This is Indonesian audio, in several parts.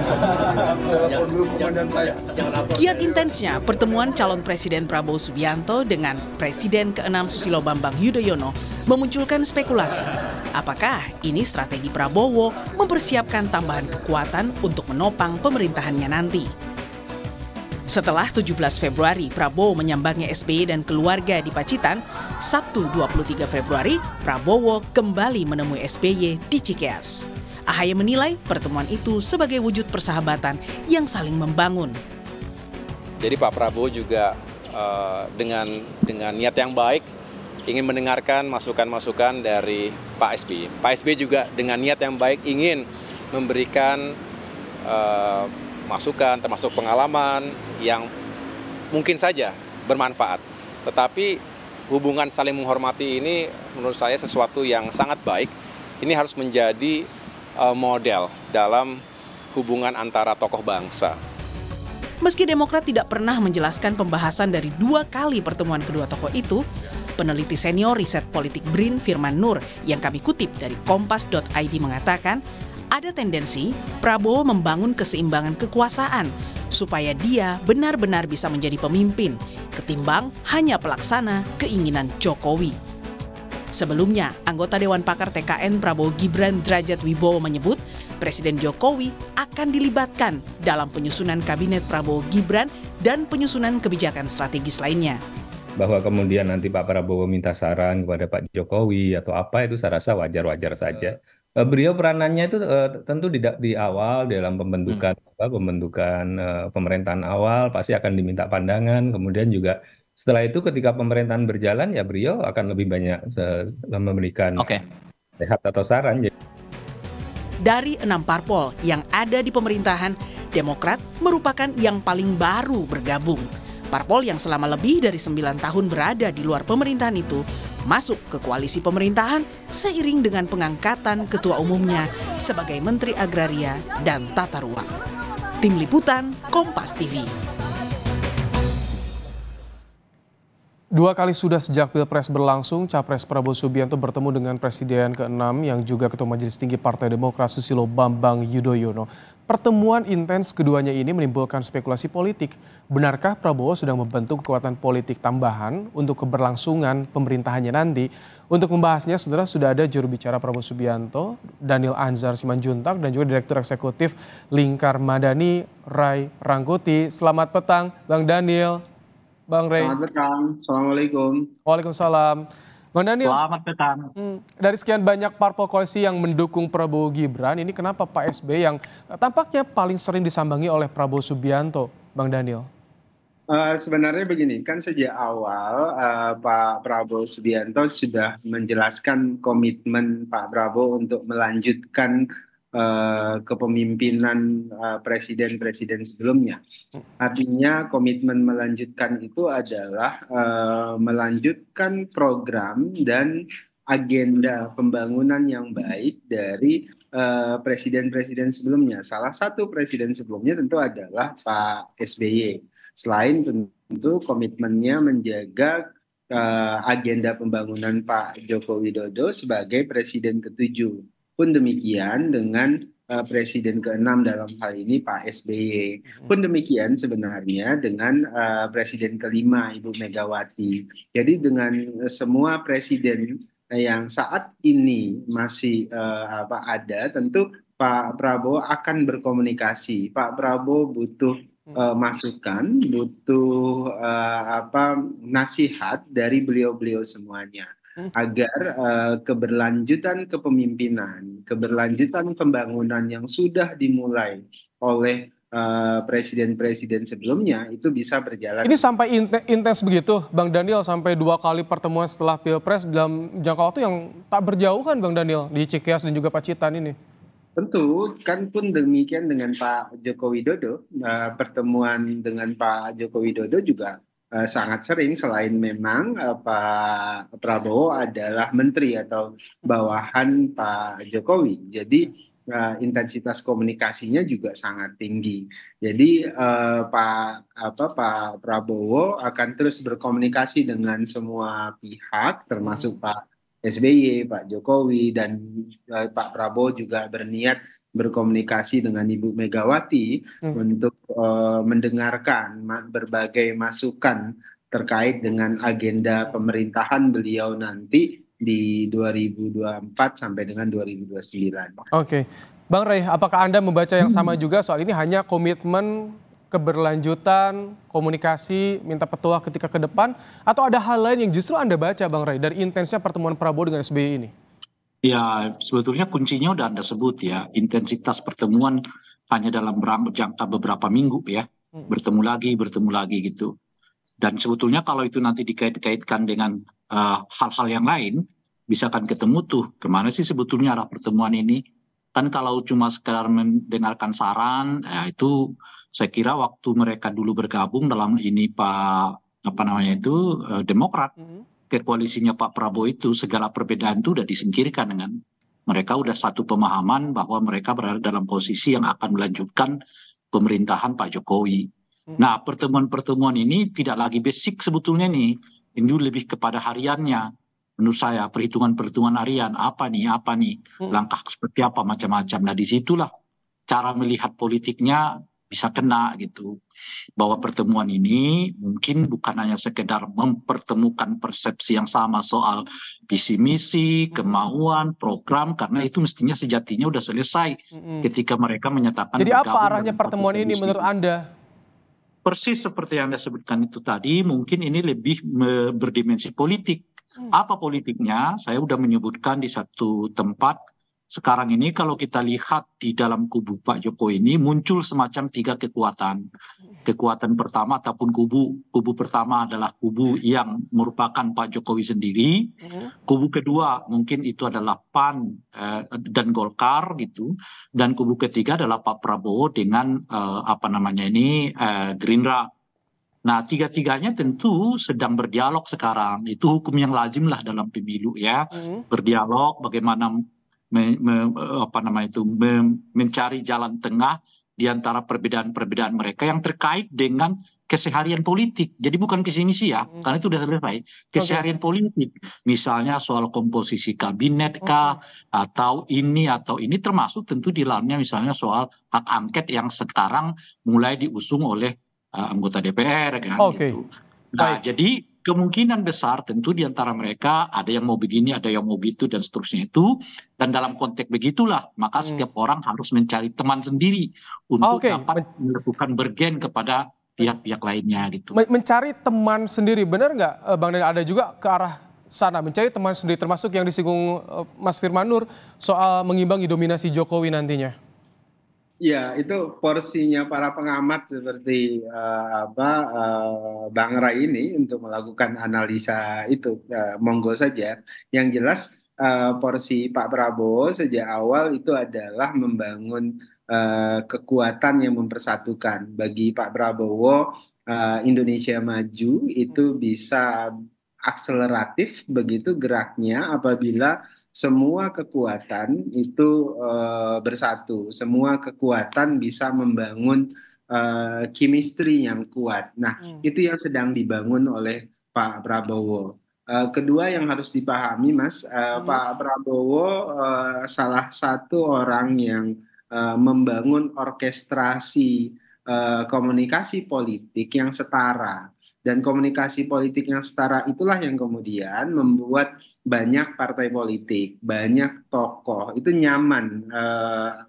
Telepon dulu komandan saya. Kian intensnya pertemuan calon Presiden Prabowo Subianto dengan Presiden ke-6 Susilo Bambang Yudhoyono memunculkan spekulasi. Apakah ini strategi Prabowo mempersiapkan tambahan kekuatan untuk menopang pemerintahannya nanti? Setelah 17 Februari Prabowo menyambangi SBY dan keluarga di Pacitan, Sabtu 23 Februari Prabowo kembali menemui SBY di Cikeas. AHY menilai pertemuan itu sebagai wujud persahabatan yang saling membangun. Jadi Pak Prabowo juga dengan niat yang baik ingin mendengarkan masukan-masukan dari Pak SBY. Pak SBY juga dengan niat yang baik ingin memberikan masukan termasuk pengalaman yang mungkin saja bermanfaat. Tetapi hubungan saling menghormati ini menurut saya sesuatu yang sangat baik. Ini harus menjadi model dalam hubungan antara tokoh bangsa. Meski Demokrat tidak pernah menjelaskan pembahasan dari 2 kali pertemuan kedua tokoh itu, peneliti senior riset politik BRIN Firman Nur yang kami kutip dari kompas.id mengatakan ada tendensi Prabowo membangun keseimbangan kekuasaan supaya dia benar-benar bisa menjadi pemimpin ketimbang hanya pelaksana keinginan Jokowi. Sebelumnya, anggota Dewan Pakar TKN Prabowo Gibran Drajat Wibowo menyebut Presiden Jokowi akan dilibatkan dalam penyusunan kabinet Prabowo Gibran dan penyusunan kebijakan strategis lainnya. Bahwa kemudian nanti Pak Prabowo minta saran kepada Pak Jokowi atau apa itu saya rasa wajar-wajar saja. Beliau peranannya itu tentu di awal dalam pembentukan pemerintahan awal pasti akan diminta pandangan, kemudian juga setelah itu ketika pemerintahan berjalan ya beliau akan lebih banyak memberikan sehat atau saran. Dari 6 parpol yang ada di pemerintahan, Demokrat merupakan yang paling baru bergabung. Parpol yang selama lebih dari 9 tahun berada di luar pemerintahan itu masuk ke koalisi pemerintahan seiring dengan pengangkatan ketua umumnya sebagai Menteri Agraria dan Tata Ruang. Tim Liputan, Kompas TV. 2 kali sudah sejak Pilpres berlangsung, Capres Prabowo Subianto bertemu dengan Presiden ke-6 yang juga Ketua Majelis Tinggi Partai Demokrat Susilo Bambang Yudhoyono. Pertemuan intens keduanya ini menimbulkan spekulasi politik. Benarkah Prabowo sedang membentuk kekuatan politik tambahan untuk keberlangsungan pemerintahannya nanti? Untuk membahasnya, saudara, sudah ada juru bicara Prabowo Subianto, Daniel Anzar Simanjuntak, dan juga Direktur Eksekutif Lingkar Madani, Ray Rangkuti. Selamat petang, Bang Daniel. Bang Ray. Selamat petang, Assalamualaikum. Waalaikumsalam. Bang Daniel, Selamat petang. Dari sekian banyak parpol koalisi yang mendukung Prabowo Gibran, ini kenapa Pak SBY yang tampaknya paling sering disambangi oleh Prabowo Subianto, Bang Daniel? Sebenarnya begini, kan sejak awal Pak Prabowo Subianto sudah menjelaskan komitmen Pak Prabowo untuk melanjutkan kepemimpinan presiden-presiden sebelumnya. Artinya komitmen melanjutkan itu adalah melanjutkan program dan agenda pembangunan yang baik dari presiden-presiden sebelumnya. Salah satu presiden sebelumnya tentu adalah Pak SBY. Selain tentu komitmennya menjaga agenda pembangunan Pak Joko Widodo sebagai presiden ke-7. Pun demikian dengan Presiden ke-6 dalam hal ini Pak SBY. Pun demikian sebenarnya dengan Presiden ke-5 Ibu Megawati. Jadi dengan semua presiden yang saat ini masih ada, tentu Pak Prabowo akan berkomunikasi. Pak Prabowo butuh masukan, butuh nasihat dari beliau-beliau semuanya agar keberlanjutan kepemimpinan, keberlanjutan pembangunan yang sudah dimulai oleh presiden-presiden sebelumnya itu bisa berjalan. Ini sampai intens begitu, Bang Daniel, sampai 2 kali pertemuan setelah Pilpres dalam jangka waktu yang tak berjauhan, Bang Daniel, di Cikeas dan juga Pacitan ini. Tentu, kan pun demikian dengan Pak Joko Widodo, pertemuan dengan Pak Joko Widodo juga sangat sering, selain memang Pak Prabowo adalah menteri atau bawahan Pak Jokowi. Jadi intensitas komunikasinya juga sangat tinggi. Jadi Pak Prabowo akan terus berkomunikasi dengan semua pihak, termasuk Pak SBY, Pak Jokowi, dan Pak Prabowo juga berniat berkomunikasi dengan Ibu Megawati untuk mendengarkan berbagai masukan terkait dengan agenda pemerintahan beliau nanti di 2024 sampai dengan 2029. Oke, Bang Rey, apakah Anda membaca yang sama juga soal ini hanya komitmen keberlanjutan, komunikasi, minta petua ketika ke depan, atau ada hal lain yang justru Anda baca, Bang Rey, dari intensnya pertemuan Prabowo dengan SBY ini? Ya, sebetulnya kuncinya udah Anda sebut ya, intensitas pertemuan hanya dalam jangka beberapa minggu ya, bertemu lagi gitu. Dan sebetulnya kalau itu nanti dikait-kaitkan dengan hal-hal yang lain, bisa kan ketemu tuh, kemana sih sebetulnya arah pertemuan ini? Kan kalau cuma sekedar mendengarkan saran, ya itu saya kira waktu mereka dulu bergabung dalam ini Demokrat, ke koalisinya Pak Prabowo itu segala perbedaan itu udah disingkirkan dengan mereka udah satu pemahaman bahwa mereka berada dalam posisi yang akan melanjutkan pemerintahan Pak Jokowi. Nah, pertemuan-pertemuan ini tidak lagi basic sebetulnya nih. Ini lebih kepada hariannya. Menurut saya, perhitungan-perhitungan harian. Apa nih, langkah seperti apa, macam-macam. Nah, disitulah cara melihat politiknya bisa kena gitu. Bahwa pertemuan ini mungkin bukan hanya sekedar mempertemukan persepsi yang sama soal visi misi, kemauan, program, karena itu mestinya sejatinya udah selesai ketika mereka menyatakan. Jadi apa arahnya pertemuan ini menurut Anda? Persis seperti yang Anda sebutkan itu tadi, mungkin ini lebih berdimensi politik. Apa politiknya? Saya sudah menyebutkan di satu tempat. Sekarang ini kalau kita lihat di dalam kubu Pak Jokowi ini muncul semacam 3 kekuatan. Kekuatan pertama ataupun kubu pertama adalah kubu yang merupakan Pak Jokowi sendiri. Kubu kedua mungkin itu adalah PAN dan Golkar gitu. Dan kubu ketiga adalah Pak Prabowo dengan Gerindra. Nah, tiga-tiganya tentu sedang berdialog sekarang. Itu hukum yang lazim lah dalam pemilu ya. Berdialog bagaimana mencari jalan tengah di antara perbedaan-perbedaan mereka yang terkait dengan keseharian politik. Jadi bukan visi misi ya, karena itu sudah selesai. Keseharian politik, misalnya soal komposisi kabinet kah, atau ini termasuk tentu di dalamnya misalnya soal hak angket yang sekarang mulai diusung oleh anggota DPR kan gitu. Nah, jadi kemungkinan besar tentu di antara mereka ada yang mau begini, ada yang mau begitu dan seterusnya itu. Dan dalam konteks begitulah, maka setiap orang harus mencari teman sendiri untuk dapat melakukan bergen kepada pihak-pihak lainnya gitu. Mencari teman sendiri, benar nggak Bang Daniel? Ada juga ke arah sana, mencari teman sendiri, termasuk yang disinggung Mas Firman Nur soal mengimbangi dominasi Jokowi nantinya. Ya, itu porsinya para pengamat seperti Bang Ray ini untuk melakukan analisa itu, monggo saja. Yang jelas porsi Pak Prabowo sejak awal itu adalah membangun kekuatan yang mempersatukan. Bagi Pak Prabowo, Indonesia Maju itu bisa akseleratif begitu geraknya apabila semua kekuatan itu bersatu, semua kekuatan bisa membangun chemistry yang kuat. Nah, itu yang sedang dibangun oleh Pak Prabowo. Kedua yang harus dipahami, Mas, Pak Prabowo salah satu orang yang membangun orkestrasi komunikasi politik yang setara. Dan komunikasi politik yang setara itulah yang kemudian membuat banyak partai politik, banyak tokoh itu nyaman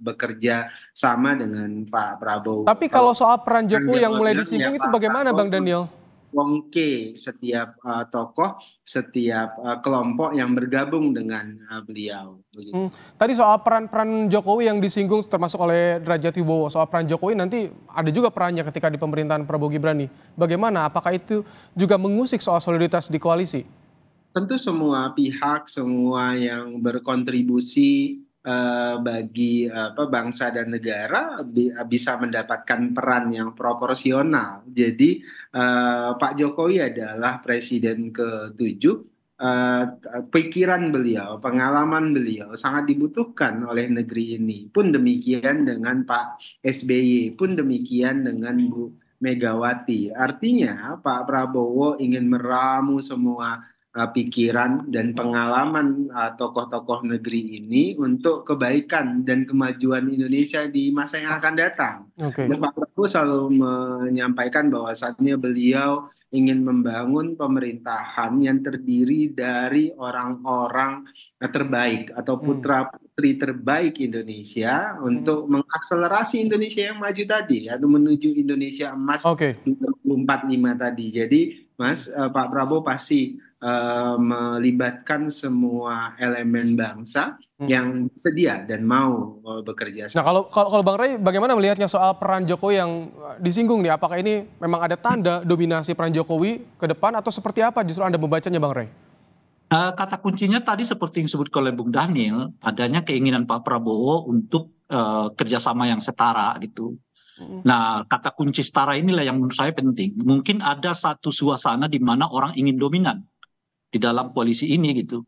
bekerja sama dengan Pak Prabowo. Tapi kalau soal peran Jokowi yang mulai disinggung itu bagaimana, Bang Daniel? Wongke setiap tokoh, setiap kelompok yang bergabung dengan beliau. Tadi soal peran Jokowi yang disinggung termasuk oleh Derajat Wibowo, soal peran Jokowi nanti ada juga perannya ketika di pemerintahan Prabowo Gibran nih. Bagaimana? Apakah itu juga mengusik soal soliditas di koalisi? Tentu semua pihak, semua yang berkontribusi bagi bangsa dan negara bisa mendapatkan peran yang proporsional. Jadi Pak Jokowi adalah presiden ke-7, pikiran beliau, pengalaman beliau sangat dibutuhkan oleh negeri ini. Pun demikian dengan Pak SBY, pun demikian dengan Bu Megawati. Artinya Pak Prabowo ingin meramu semua pikiran dan pengalaman tokoh-tokoh negeri ini untuk kebaikan dan kemajuan Indonesia di masa yang akan datang. Oke. Dan Pak Prabowo selalu menyampaikan bahwasannya beliau ingin membangun pemerintahan yang terdiri dari orang-orang terbaik atau putra-putri terbaik Indonesia untuk mengakselerasi Indonesia yang maju tadi atau menuju Indonesia emas Oke. 2045 tadi. Jadi Mas, Pak Prabowo pasti melibatkan semua elemen bangsa yang sedia dan mau bekerja Nah, sama. kalau Bang Rey bagaimana melihatnya soal peran Jokowi yang disinggung nih? Apakah ini memang ada tanda dominasi peran Jokowi ke depan atau seperti apa justru Anda membacanya, Bang Rey? Kata kuncinya tadi seperti yang disebut oleh Bung Daniel, adanya keinginan Pak Prabowo untuk kerjasama yang setara gitu. Nah, kata kunci setara inilah yang menurut saya penting. Mungkin ada satu suasana di mana orang ingin dominan di dalam koalisi ini gitu.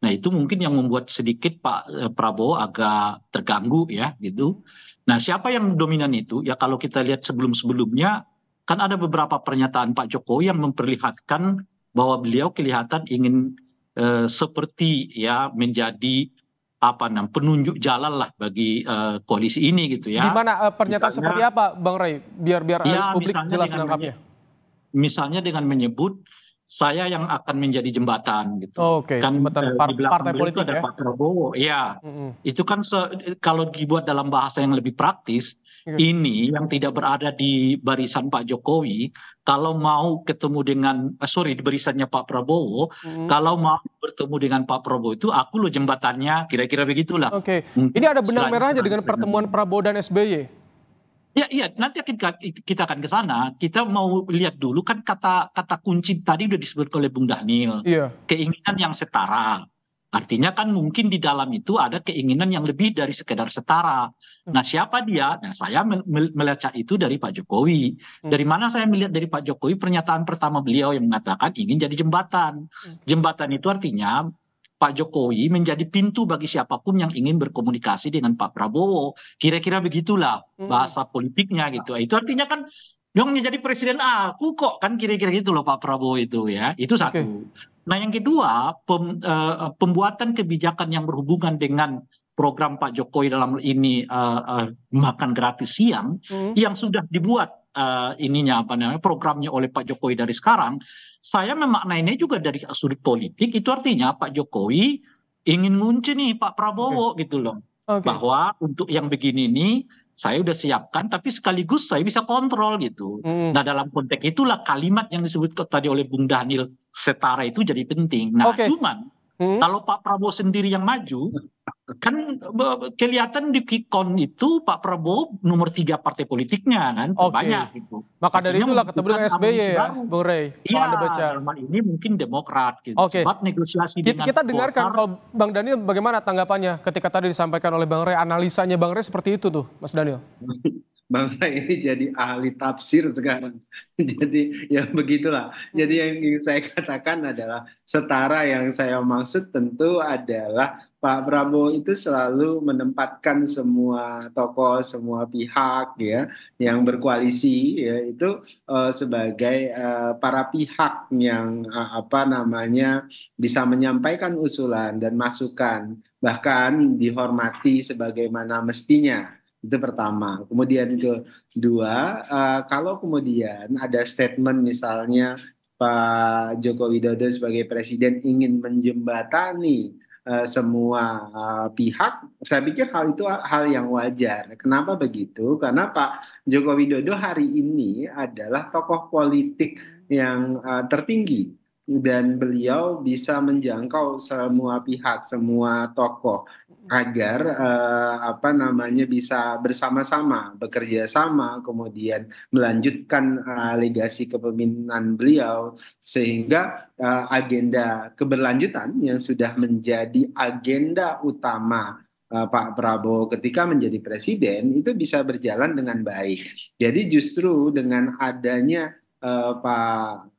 Nah, itu mungkin yang membuat sedikit Pak Prabowo agak terganggu ya gitu. Nah, siapa yang dominan itu? Ya kalau kita lihat sebelum-sebelumnya kan ada beberapa pernyataan Pak Jokowi yang memperlihatkan bahwa beliau kelihatan ingin seperti ya menjadi penunjuk jalan lah bagi koalisi ini gitu Di ya. mana pernyataan seperti Misalnya, apa, Bang Rey? Biar ya publik jelas menangkapnya. misalnya dengan menyebut saya yang akan menjadi jembatan gitu. Oke, Kan jembatan di belakang partai beliau itu politik ada ya. Pak Prabowo. Ya, Mm-mm. itu kan kalau dibuat dalam bahasa yang lebih praktis, Oke. ini yang tidak berada di barisan Pak Jokowi, kalau mau ketemu dengan, di barisannya Pak Prabowo, Mm-mm. kalau mau bertemu dengan Pak Prabowo itu aku loh jembatannya, kira-kira begitulah. Oke, Mungkin ini ada benang istilahnya merahnya seperti dengan itu. pertemuan Prabowo dan SBY. Ya, iya, nanti kita akan ke sana. Kita mau lihat dulu kan kata kunci tadi udah disebut oleh Bung Daniel. Iya. Keinginan yang setara. Artinya kan mungkin di dalam itu ada keinginan yang lebih dari sekedar setara. Nah, siapa dia? Nah, saya melihat itu dari Pak Jokowi. Dari mana saya melihat dari Pak Jokowi? Pernyataan pertama beliau yang mengatakan ingin jadi jembatan. Jembatan itu artinya Pak Jokowi menjadi pintu bagi siapapun yang ingin berkomunikasi dengan Pak Prabowo. Kira-kira begitulah bahasa politiknya gitu. Itu artinya kan yang jadi presiden aku kok kan kira-kira gitu loh Pak Prabowo itu ya. Itu Oke. satu. Nah yang kedua pembuatan kebijakan yang berhubungan dengan program Pak Jokowi dalam ini makan gratis siang yang sudah dibuat programnya oleh Pak Jokowi dari sekarang. Saya memaknainya juga dari sudut politik, itu artinya Pak Jokowi ingin ngunci nih Pak Prabowo gitu loh. Oke. Bahwa untuk yang begini nih saya udah siapkan tapi sekaligus saya bisa kontrol gitu. Nah dalam konteks itulah kalimat yang disebut tadi oleh Bung Daniel setara itu jadi penting. Nah Oke. cuman kalau Pak Prabowo sendiri yang maju, kan kelihatan di Kikon itu Pak Prabowo nomor 3 partai politiknya kan, Oke. banyak gitu. Maka dari Artinya itulah ketemu dengan membutuhkan SBY amunisi ya, baru. Bung Rey. Kalau Iya, Anda baca. dalam hal ini mungkin Demokrat gitu. Oke. Sebab negosiasi dengan Kita dengarkan Golkar. kalau Bang Daniel bagaimana tanggapannya ketika tadi disampaikan oleh Bang Rey, analisanya Bang Rey seperti itu tuh, Mas Daniel. Bang Ray ini jadi ahli tafsir sekarang. Jadi ya begitulah. Jadi yang ingin saya katakan adalah setara yang saya maksud tentu adalah Pak Prabowo itu selalu menempatkan semua tokoh, semua pihak ya yang berkoalisi ya itu sebagai para pihak yang bisa menyampaikan usulan dan masukan, bahkan dihormati sebagaimana mestinya. Itu pertama. Kemudian kedua, kalau kemudian ada statement misalnya Pak Joko Widodo sebagai presiden ingin menjembatani semua pihak, saya pikir hal itu hal yang wajar. Kenapa begitu? Karena Pak Joko Widodo hari ini adalah tokoh politik yang tertinggi dan beliau bisa menjangkau semua pihak, semua tokoh agar bisa bersama-sama bekerja sama kemudian melanjutkan legasi kepemimpinan beliau sehingga agenda keberlanjutan yang sudah menjadi agenda utama Pak Prabowo ketika menjadi presiden itu bisa berjalan dengan baik. Jadi justru dengan adanya Pak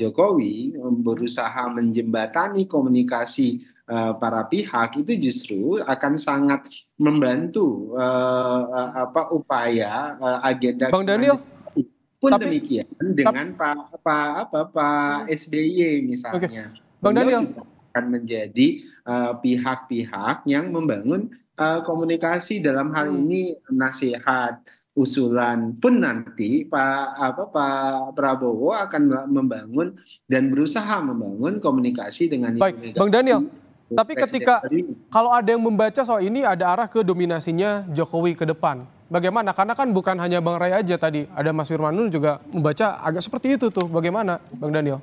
Jokowi berusaha menjembatani komunikasi para pihak itu justru akan sangat membantu upaya agenda Bang Daniel, pun tapi demikian dengan Pak SBY misalnya. Bang beliau Daniel. juga akan menjadi pihak-pihak yang membangun komunikasi dalam hal ini nasihat, usulan pun nanti Pak Prabowo akan membangun dan berusaha membangun komunikasi dengan Ibu Baik, Megawati. Bang Daniel. Tapi Presiden ketika terpilih. kalau ada yang membaca soal ini ada arah ke dominasinya Jokowi ke depan. Bagaimana? Karena kan bukan hanya Bang Ray aja tadi, ada Mas Firman Nur juga membaca agak seperti itu tuh. Bagaimana, Bang Daniel?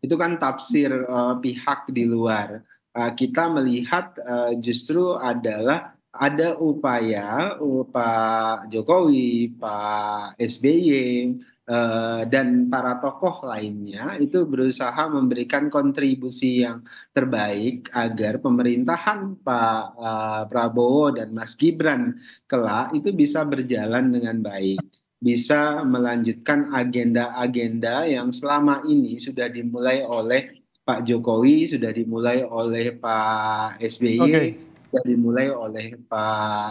Itu kan tafsir pihak di luar. Kita melihat justru adalah ada upaya Pak Jokowi, Pak SBY, dan para tokoh lainnya itu berusaha memberikan kontribusi yang terbaik agar pemerintahan Pak Prabowo dan Mas Gibran kelak itu bisa berjalan dengan baik, bisa melanjutkan agenda-agenda yang selama ini sudah dimulai oleh Pak Jokowi, sudah dimulai oleh Pak SBY, Oke. sudah dimulai oleh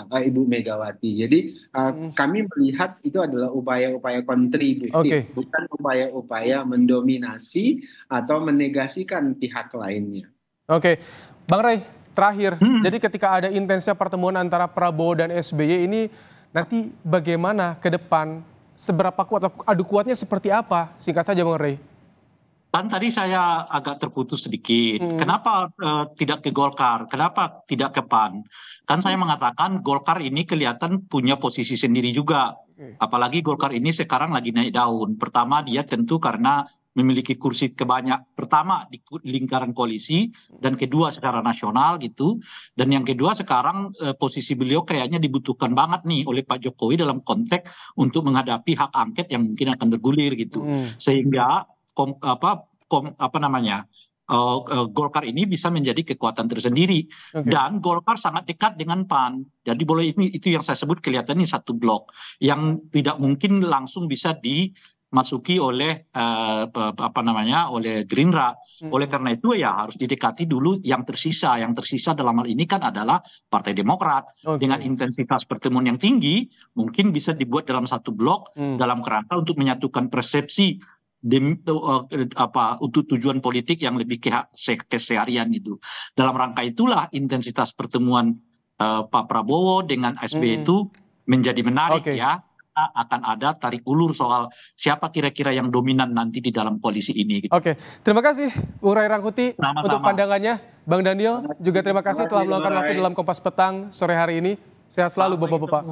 Ibu Megawati. Jadi kami melihat itu adalah upaya-upaya kontributif, Oke. bukan upaya-upaya mendominasi atau menegasikan pihak lainnya. Oke, Bang Ray, terakhir. Jadi ketika ada intensnya pertemuan antara Prabowo dan SBY ini, nanti bagaimana ke depan? Seberapa kuat, adu kuatnya seperti apa? Singkat saja Bang Ray. Kan tadi saya agak terputus sedikit. Kenapa tidak ke Golkar? Kenapa tidak ke PAN? Kan saya mengatakan Golkar ini kelihatan punya posisi sendiri juga. Apalagi Golkar ini sekarang lagi naik daun. Pertama dia tentu karena memiliki kursi pertama di lingkaran koalisi, dan kedua secara nasional gitu. Dan yang kedua sekarang posisi beliau kayaknya dibutuhkan banget nih oleh Pak Jokowi dalam konteks untuk menghadapi hak angket yang mungkin akan bergulir gitu. Sehingga Golkar ini bisa menjadi kekuatan tersendiri. Dan Golkar sangat dekat dengan PAN. Jadi boleh itu yang saya sebut kelihatan ini satu blok yang tidak mungkin langsung bisa dimasuki oleh oleh Gerindra. Oleh karena itu ya harus didekati dulu yang tersisa. Yang tersisa dalam hal ini kan adalah Partai Demokrat. Dengan intensitas pertemuan yang tinggi mungkin bisa dibuat dalam satu blok dalam kerangka untuk menyatukan persepsi untuk tujuan politik yang lebih keseharian itu. Dalam rangka itulah intensitas pertemuan Pak Prabowo dengan SBY itu menjadi menarik ya. Akan ada tarik ulur soal siapa kira-kira yang dominan nanti di dalam koalisi ini. Oke, terima kasih Bung Ray Rangkuti untuk pandangannya. Bang Daniel juga terima kasih telah meluangkan waktu dalam Kompas Petang sore hari ini. Sehat selalu Bapak-bapak.